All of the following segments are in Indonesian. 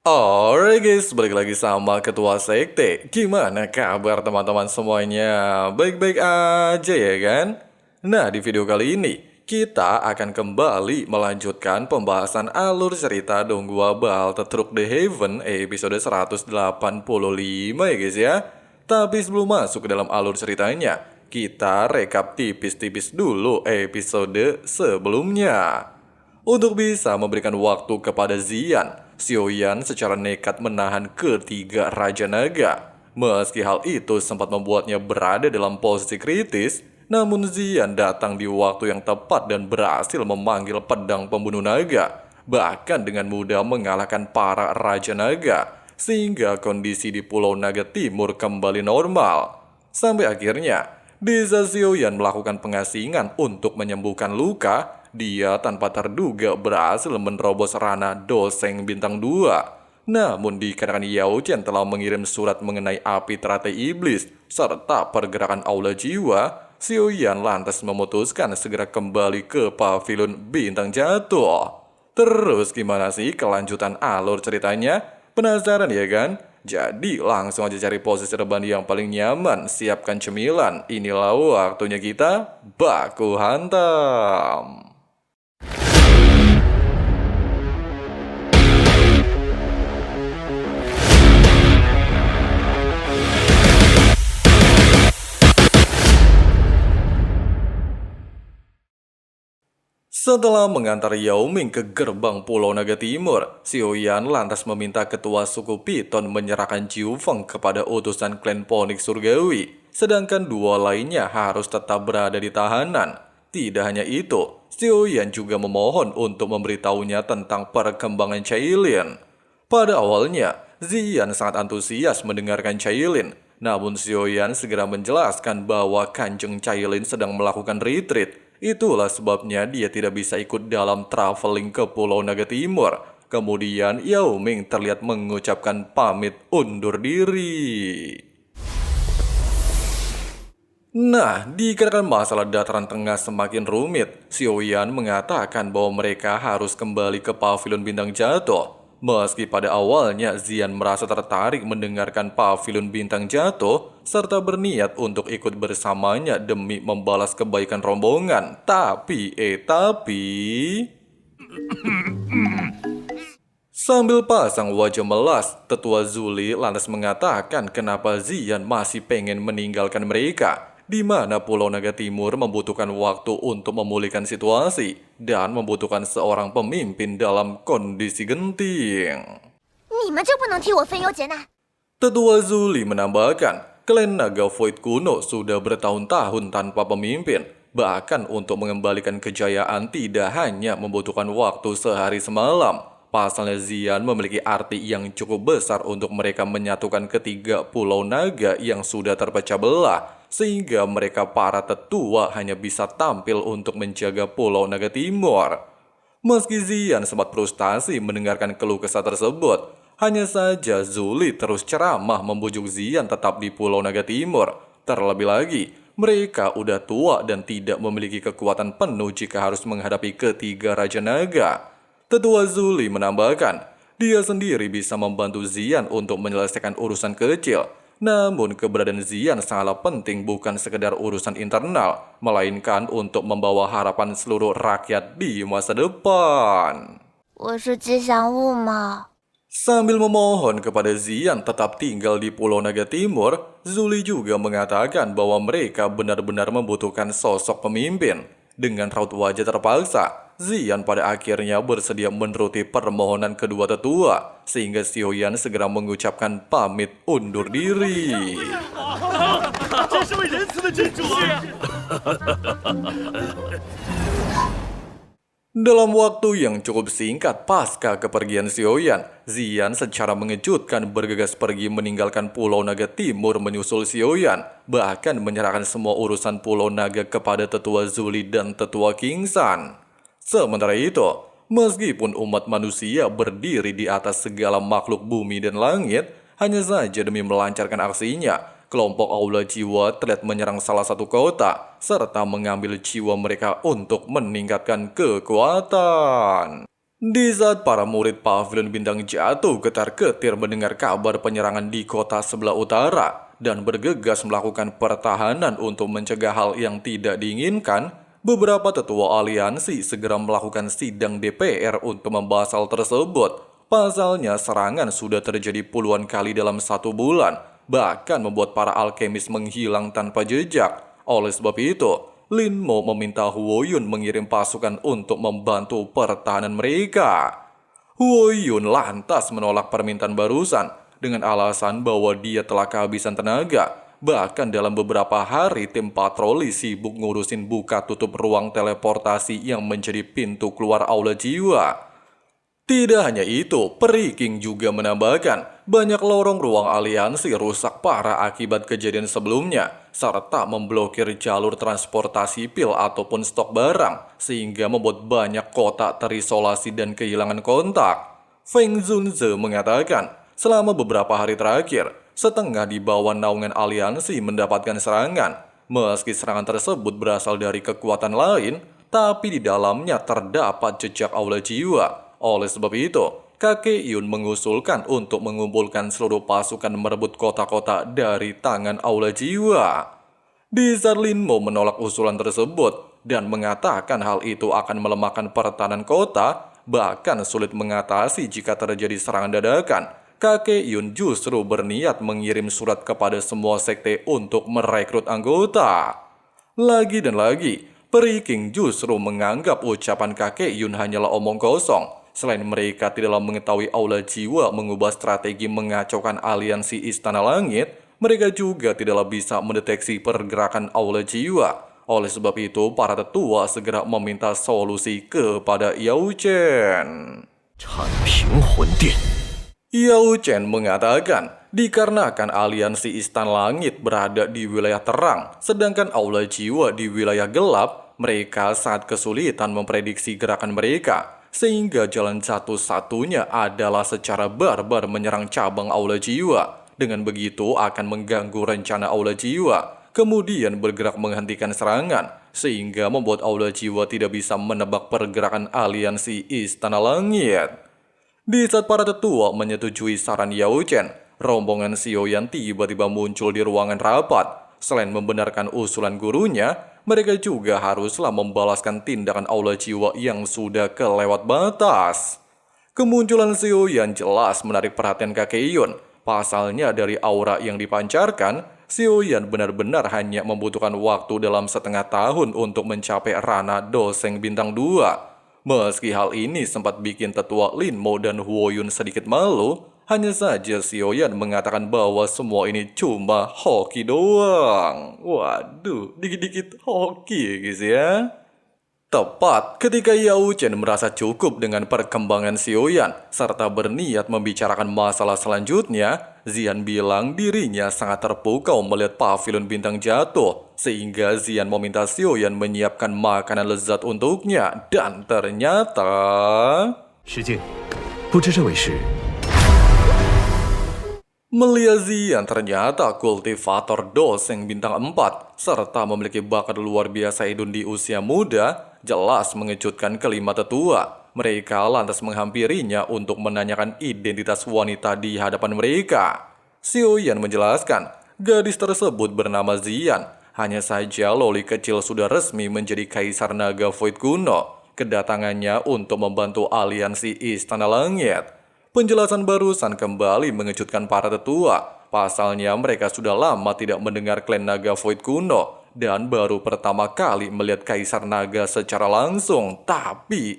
Alright guys, balik lagi sama Ketua Sekte. Gimana kabar teman-teman semuanya? Baik-baik aja ya kan? Nah, di video kali ini kita akan kembali melanjutkan pembahasan alur cerita Donggua Baal Tetruk The Heaven episode 185 ya guys ya. Tapi sebelum masuk ke dalam alur ceritanya, kita rekap tipis-tipis dulu episode sebelumnya. Untuk bisa memberikan waktu kepada Zian, Xiaoyan secara nekat menahan ketiga Raja Naga. Meski hal itu sempat membuatnya berada dalam posisi kritis, namun Zian datang di waktu yang tepat dan berhasil memanggil pedang pembunuh naga, bahkan dengan mudah mengalahkan para Raja Naga, sehingga kondisi di Pulau Naga Timur kembali normal. Sampai akhirnya, desa Xiaoyan melakukan pengasingan untuk menyembuhkan luka. Dia tanpa terduga berhasil menerobos ranah Doseng Bintang 2. Namun dikarenakan Yao Chen telah mengirim surat mengenai api teratai iblis serta pergerakan aula jiwa, Xiaoyan lantas memutuskan segera kembali ke pavilion Bintang Jatuh. Terus gimana sih kelanjutan alur ceritanya? Penasaran ya kan? Jadi langsung aja cari posisi rebahan yang paling nyaman, siapkan cemilan. Inilah waktunya kita baku hantam. Setelah mengantar Yao Ming ke gerbang Pulau Naga Timur, Xiaoyan lantas meminta ketua suku Piton menyerahkan Jiu Feng kepada utusan klan Ponik Surgawi, sedangkan dua lainnya harus tetap berada di tahanan. Tidak hanya itu, Xiaoyan juga memohon untuk memberitahunya tentang perkembangan Cailin. Pada awalnya, Zian sangat antusias mendengarkan Cailin, namun Xiaoyan segera menjelaskan bahwa Kanjeng Cailin sedang melakukan retreat. Itulah sebabnya dia tidak bisa ikut dalam traveling ke Pulau Naga Timur. Kemudian Yao Ming terlihat mengucapkan pamit undur diri. Nah, dikarenakan masalah dataran tengah semakin rumit, Xiaoyan mengatakan bahwa mereka harus kembali ke pavilion Bintang Jatuh. Meski pada awalnya Zian merasa tertarik mendengarkan pavilion Bintang Jatuh, serta berniat untuk ikut bersamanya demi membalas kebaikan rombongan. Tapi... Sambil pasang wajah melas, tetua Zuli lantas mengatakan kenapa Zian masih pengen meninggalkan mereka, di mana Pulau Naga Timur membutuhkan waktu untuk memulihkan situasi dan membutuhkan seorang pemimpin dalam kondisi genting. Tetua Zuli menambahkan, klan Naga Void kuno sudah bertahun-tahun tanpa pemimpin. Bahkan untuk mengembalikan kejayaan tidak hanya membutuhkan waktu sehari semalam. Pasalnya Zian memiliki arti yang cukup besar untuk mereka menyatukan ketiga pulau naga yang sudah terpecah belah. Sehingga mereka para tetua hanya bisa tampil untuk menjaga Pulau Naga Timur. Meski Zian sempat frustasi mendengarkan keluh kesah tersebut, hanya saja Zuli terus ceramah membujuk Zian tetap di Pulau Naga Timur. Terlebih lagi, mereka udah tua dan tidak memiliki kekuatan penuh jika harus menghadapi ketiga Raja Naga. Tetua Zuli menambahkan, dia sendiri bisa membantu Zian untuk menyelesaikan urusan kecil. Namun keberadaan Zian sangatlah penting bukan sekedar urusan internal, melainkan untuk membawa harapan seluruh rakyat di masa depan. Sambil memohon kepada Zian tetap tinggal di Pulau Naga Timur, Zuli juga mengatakan bahwa mereka benar-benar membutuhkan sosok pemimpin. Dengan raut wajah terpaksa, Zian pada akhirnya bersedia menuruti permohonan kedua tetua, sehingga Xiaoyan segera mengucapkan pamit undur diri. Dalam waktu yang cukup singkat pasca kepergian Xiaoyan, Zian secara mengejutkan bergegas pergi meninggalkan Pulau Naga Timur menyusul Xiaoyan, bahkan menyerahkan semua urusan Pulau Naga kepada tetua Zuli dan tetua Kingsan. Sementara itu, meskipun umat manusia berdiri di atas segala makhluk bumi dan langit, hanya saja demi melancarkan aksinya, kelompok aula jiwa terlihat menyerang salah satu kota, serta mengambil jiwa mereka untuk meningkatkan kekuatan. Di saat para murid Pavilion Bintang Jatuh getar-getir mendengar kabar penyerangan di kota sebelah utara dan bergegas melakukan pertahanan untuk mencegah hal yang tidak diinginkan, beberapa tetua aliansi segera melakukan sidang DPR untuk membahas hal tersebut. Pasalnya serangan sudah terjadi puluhan kali dalam 1 bulan, bahkan membuat para alkemis menghilang tanpa jejak. Oleh sebab itu, Lin Mo meminta Huo Yun mengirim pasukan untuk membantu pertahanan mereka. Huo Yun lantas menolak permintaan barusan dengan alasan bahwa dia telah kehabisan tenaga. Bahkan dalam beberapa hari tim patroli sibuk ngurusin buka tutup ruang teleportasi yang menjadi pintu keluar aula jiwa. Tidak hanya itu, Peri King juga menambahkan banyak lorong ruang aliansi rusak parah akibat kejadian sebelumnya, serta memblokir jalur transportasi pil ataupun stok barang, sehingga membuat banyak kota terisolasi dan kehilangan kontak. Feng Zunze mengatakan, selama beberapa hari terakhir, setengah di bawah naungan aliansi mendapatkan serangan. Meski serangan tersebut berasal dari kekuatan lain, tapi di dalamnya terdapat jejak aula jiwa. Oleh sebab itu, kakek Yun mengusulkan untuk mengumpulkan seluruh pasukan merebut kota-kota dari tangan aula jiwa. Di saat Lin Mo menolak usulan tersebut dan mengatakan hal itu akan melemahkan pertahanan kota, bahkan sulit mengatasi jika terjadi serangan dadakan, kakek Yun justru berniat mengirim surat kepada semua sekte untuk merekrut anggota. Lagi dan lagi, Peri King justru menganggap ucapan kakek Yun hanyalah omong kosong. Selain mereka tidaklah mengetahui aula jiwa mengubah strategi mengacaukan aliansi Istana Langit, mereka juga tidaklah bisa mendeteksi pergerakan aula jiwa. Oleh sebab itu, para tetua segera meminta solusi kepada Yao Chen. Yao Chen mengatakan, dikarenakan aliansi Istana Langit berada di wilayah terang, sedangkan aula jiwa di wilayah gelap, mereka sangat kesulitan memprediksi gerakan mereka. Sehingga jalan satu-satunya adalah secara barbar menyerang cabang aula jiwa. Dengan begitu akan mengganggu rencana aula jiwa, kemudian bergerak menghentikan serangan, sehingga membuat aula jiwa tidak bisa menebak pergerakan aliansi Istana Langit. Di saat para tetua menyetujui saran Yao Chen, rombongan Xiaoyan tiba-tiba muncul di ruangan rapat. Selain membenarkan usulan gurunya, mereka juga haruslah membalaskan tindakan aula jiwa yang sudah kelewat batas. Kemunculan Xiaoyan jelas menarik perhatian kakek Yun. Pasalnya dari aura yang dipancarkan, Xiaoyan benar-benar hanya membutuhkan waktu dalam setengah tahun untuk mencapai ranah Doseng Bintang 2. Meski hal ini sempat bikin tetua Lin Mo dan Huo Yun sedikit malu, hanya saja Xiaoyan mengatakan bahwa semua ini cuma hoki doang. Waduh, dikit-dikit hoki ya guys ya. Tepat ketika Yao Chen merasa cukup dengan perkembangan Xiaoyan serta berniat membicarakan masalah selanjutnya, Zian bilang dirinya sangat terpukau melihat Pavilion Bintang Jatuh, sehingga Zian meminta Xiaoyan menyiapkan makanan lezat untuknya, dan ternyata... 石镜，不知这位是？ Melihat Zian ternyata kultivator Doseng Bintang 4 serta memiliki bakat luar biasa Idun di usia muda, jelas mengejutkan kelima tetua. Mereka lantas menghampirinya untuk menanyakan identitas wanita di hadapan mereka. Xiaoyan menjelaskan, gadis tersebut bernama Zian. Hanya saja loli kecil sudah resmi menjadi Kaisar Naga Void kuno. Kedatangannya untuk membantu aliansi Istana Langit. Penjelasan barusan kembali mengejutkan para tetua. Pasalnya mereka sudah lama tidak mendengar klan Naga Void kuno dan baru pertama kali melihat Kaisar Naga secara langsung. Tapi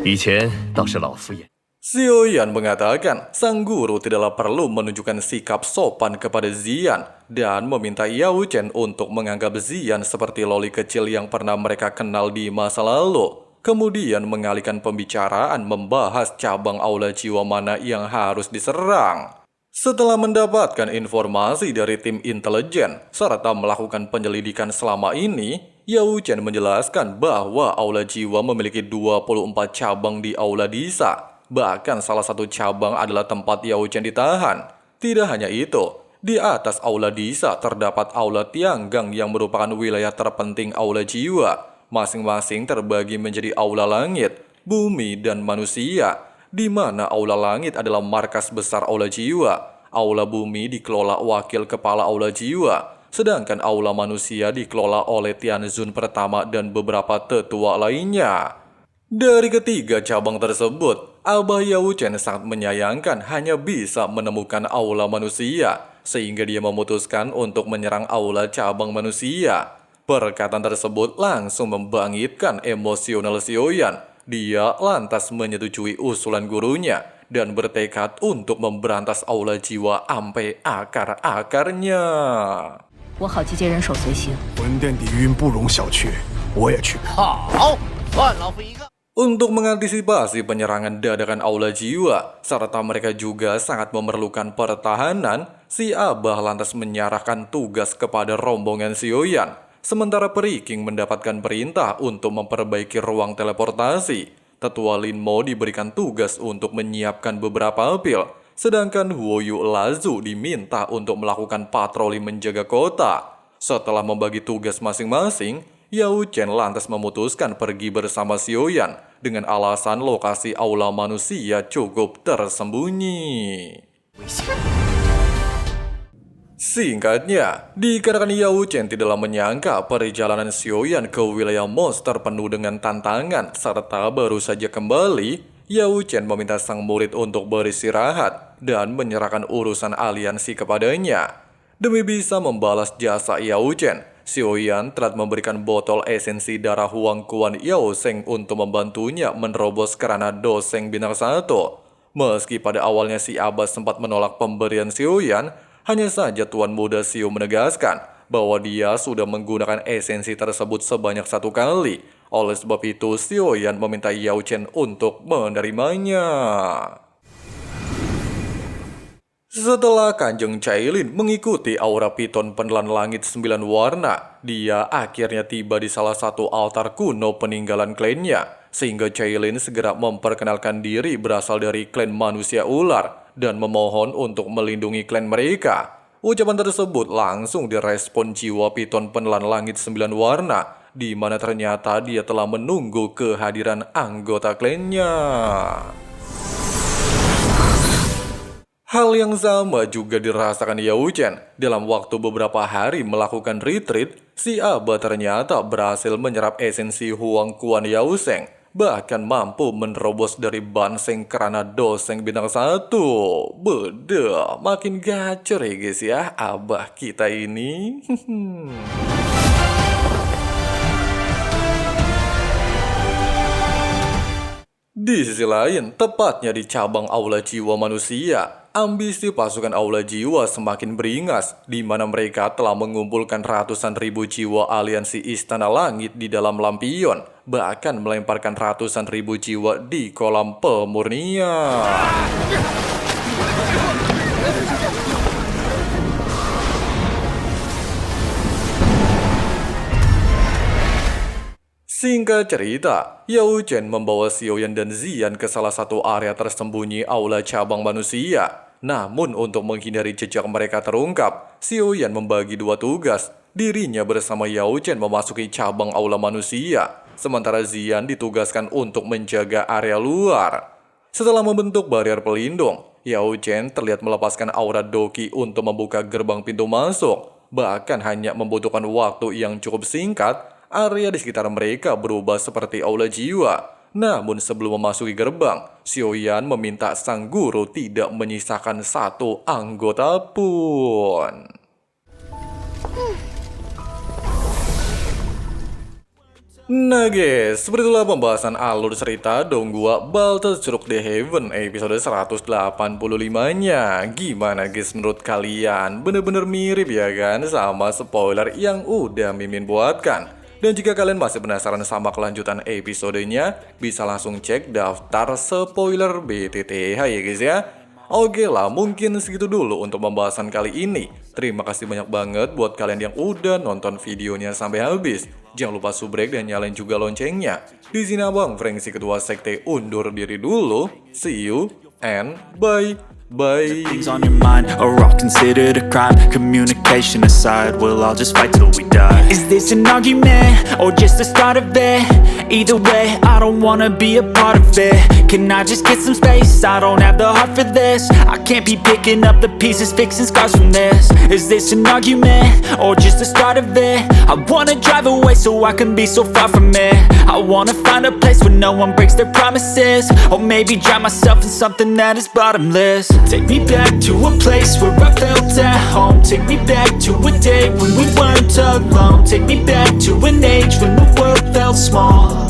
以前倒是老敷衍。 Xiaoyan mengatakan sang guru tidaklah perlu menunjukkan sikap sopan kepada Zian dan meminta Yao Chen untuk menganggap Zian seperti loli kecil yang pernah mereka kenal di masa lalu. Kemudian mengalihkan pembicaraan membahas cabang aula jiwa mana yang harus diserang. Setelah mendapatkan informasi dari tim intelijen serta melakukan penyelidikan selama ini, Yao Chen menjelaskan bahwa aula jiwa memiliki 24 cabang di aula Disa. Bahkan salah satu cabang adalah tempat Yao Chen ditahan. Tidak hanya itu, di atas aula Disa terdapat aula Tianggang yang merupakan wilayah terpenting aula jiwa. Masing-masing terbagi menjadi aula langit, bumi, dan manusia, di mana aula langit adalah markas besar aula jiwa. Aula bumi dikelola wakil kepala aula jiwa, sedangkan aula manusia dikelola oleh Tianzun pertama dan beberapa tetua lainnya. Dari ketiga cabang tersebut, Abah Yao Chen sangat menyayangkan hanya bisa menemukan aula manusia, sehingga dia memutuskan untuk menyerang aula cabang manusia. Perkataan tersebut langsung membangkitkan emosional Xiaoyan. Dia lantas menyetujui usulan gurunya dan bertekad untuk memberantas aula jiwa sampai akar-akarnya. 我好集结人手随行。魂殿底蕴不容小觑，我也去。好，算老夫一个。 Untuk mengantisipasi penyerangan dadakan aula jiwa, serta mereka juga sangat memerlukan pertahanan, si Abah lantas menyerahkan tugas kepada rombongan Xiaoyan. Sementara Periking mendapatkan perintah untuk memperbaiki ruang teleportasi. Tetua Lin Mo diberikan tugas untuk menyiapkan beberapa pil, sedangkan Huoyu Lazu diminta untuk melakukan patroli menjaga kota. Setelah membagi tugas masing-masing, Yao Chen lantas memutuskan pergi bersama Xiaoyan dengan alasan lokasi aula manusia cukup tersembunyi. Singkatnya, dikarenakan Yao Chen tidaklah menyangka perjalanan Xiaoyan ke wilayah monster penuh dengan tantangan serta baru saja kembali, Yao Chen meminta sang murid untuk beristirahat dan menyerahkan urusan aliansi kepadanya. Demi bisa membalas jasa Yao Chen, Xiaoyan telah memberikan botol esensi darah Huang Kuan Yao Seng untuk membantunya menerobos kerana Doseng Bintang 1. Meski pada awalnya si Abah sempat menolak pemberian Xiaoyan, hanya saja Tuan Muda Xiu menegaskan bahwa dia sudah menggunakan esensi tersebut sebanyak 1 kali. Oleh sebab itu, Xiaoyan meminta Yao Chen untuk menerimanya. Setelah Kanjeng Cailin mengikuti aura piton penelan langit 9 warna, dia akhirnya tiba di salah satu altar kuno peninggalan klannya, sehingga Cailin segera memperkenalkan diri berasal dari klan manusia ular dan memohon untuk melindungi klan mereka. Ucapan tersebut langsung direspon jiwa piton penelan langit 9 warna, di mana ternyata dia telah menunggu kehadiran anggota klannya. Hal yang sama juga dirasakan Yao Chen. Dalam waktu beberapa hari melakukan retreat, si Abah ternyata berhasil menyerap esensi Huang Kuan Yao Seng, bahkan mampu menerobos dari Banseng kerana Doseng Bintang 1. Beda, makin gacor ya guys ya, Abah kita ini. Di sisi lain, tepatnya di cabang aula jiwa manusia, ambisi pasukan aula jiwa semakin beringas, di mana mereka telah mengumpulkan ratusan ribu jiwa aliansi Istana Langit di dalam lampion, bahkan melemparkan ratusan ribu jiwa di kolam pemurnian. Singkat cerita, Yao Chen membawa Xiaoyan dan Ziyan ke salah satu area tersembunyi aula cabang manusia. Namun untuk menghindari jejak mereka terungkap, Xiaoyan membagi 2 tugas. Dirinya bersama Yao Chen memasuki cabang aula manusia, sementara Ziyan ditugaskan untuk menjaga area luar. Setelah membentuk barrier pelindung, Yao Chen terlihat melepaskan aura Doki untuk membuka gerbang pintu masuk. Bahkan hanya membutuhkan waktu yang cukup singkat, area di sekitar mereka berubah seperti aula jiwa. Namun sebelum memasuki gerbang, Xiaoyan meminta sang guru tidak menyisakan 1 anggota pun. Nah guys, seperti itulah pembahasan alur cerita Donghua Baltus Curug The Heaven episode 185-nya. Gimana guys menurut kalian? Bener-bener mirip ya kan sama spoiler yang udah Mimin buatkan. Dan jika kalian masih penasaran sama kelanjutan episodenya, bisa langsung cek daftar spoiler BTTH ya guys ya. Oke lah, mungkin segitu dulu untuk pembahasan kali ini. Terima kasih banyak banget buat kalian yang udah nonton videonya sampai habis. Jangan lupa subrek dan nyalain juga loncengnya. Di sini Abang Frengsi Ketua Sekte undur diri dulu. See you and bye. Bye. Things on your mind are all considered a crime. Communication aside, we'll all just fight till we die. Is this an argument or just the start of it? Either way, I don't wanna be a part of it. Can I just get some space? I don't have the heart for this. I can't be picking up the pieces, fixing scars from this. Is this an argument or just the start of it? I wanna drive away so I can be so far from it. I wanna find a place where no one breaks their promises, or maybe drown myself in something that is bottomless. Take me back to a place where I felt at home. Take me back to a day when we weren't alone. Take me back to an age when the world felt small.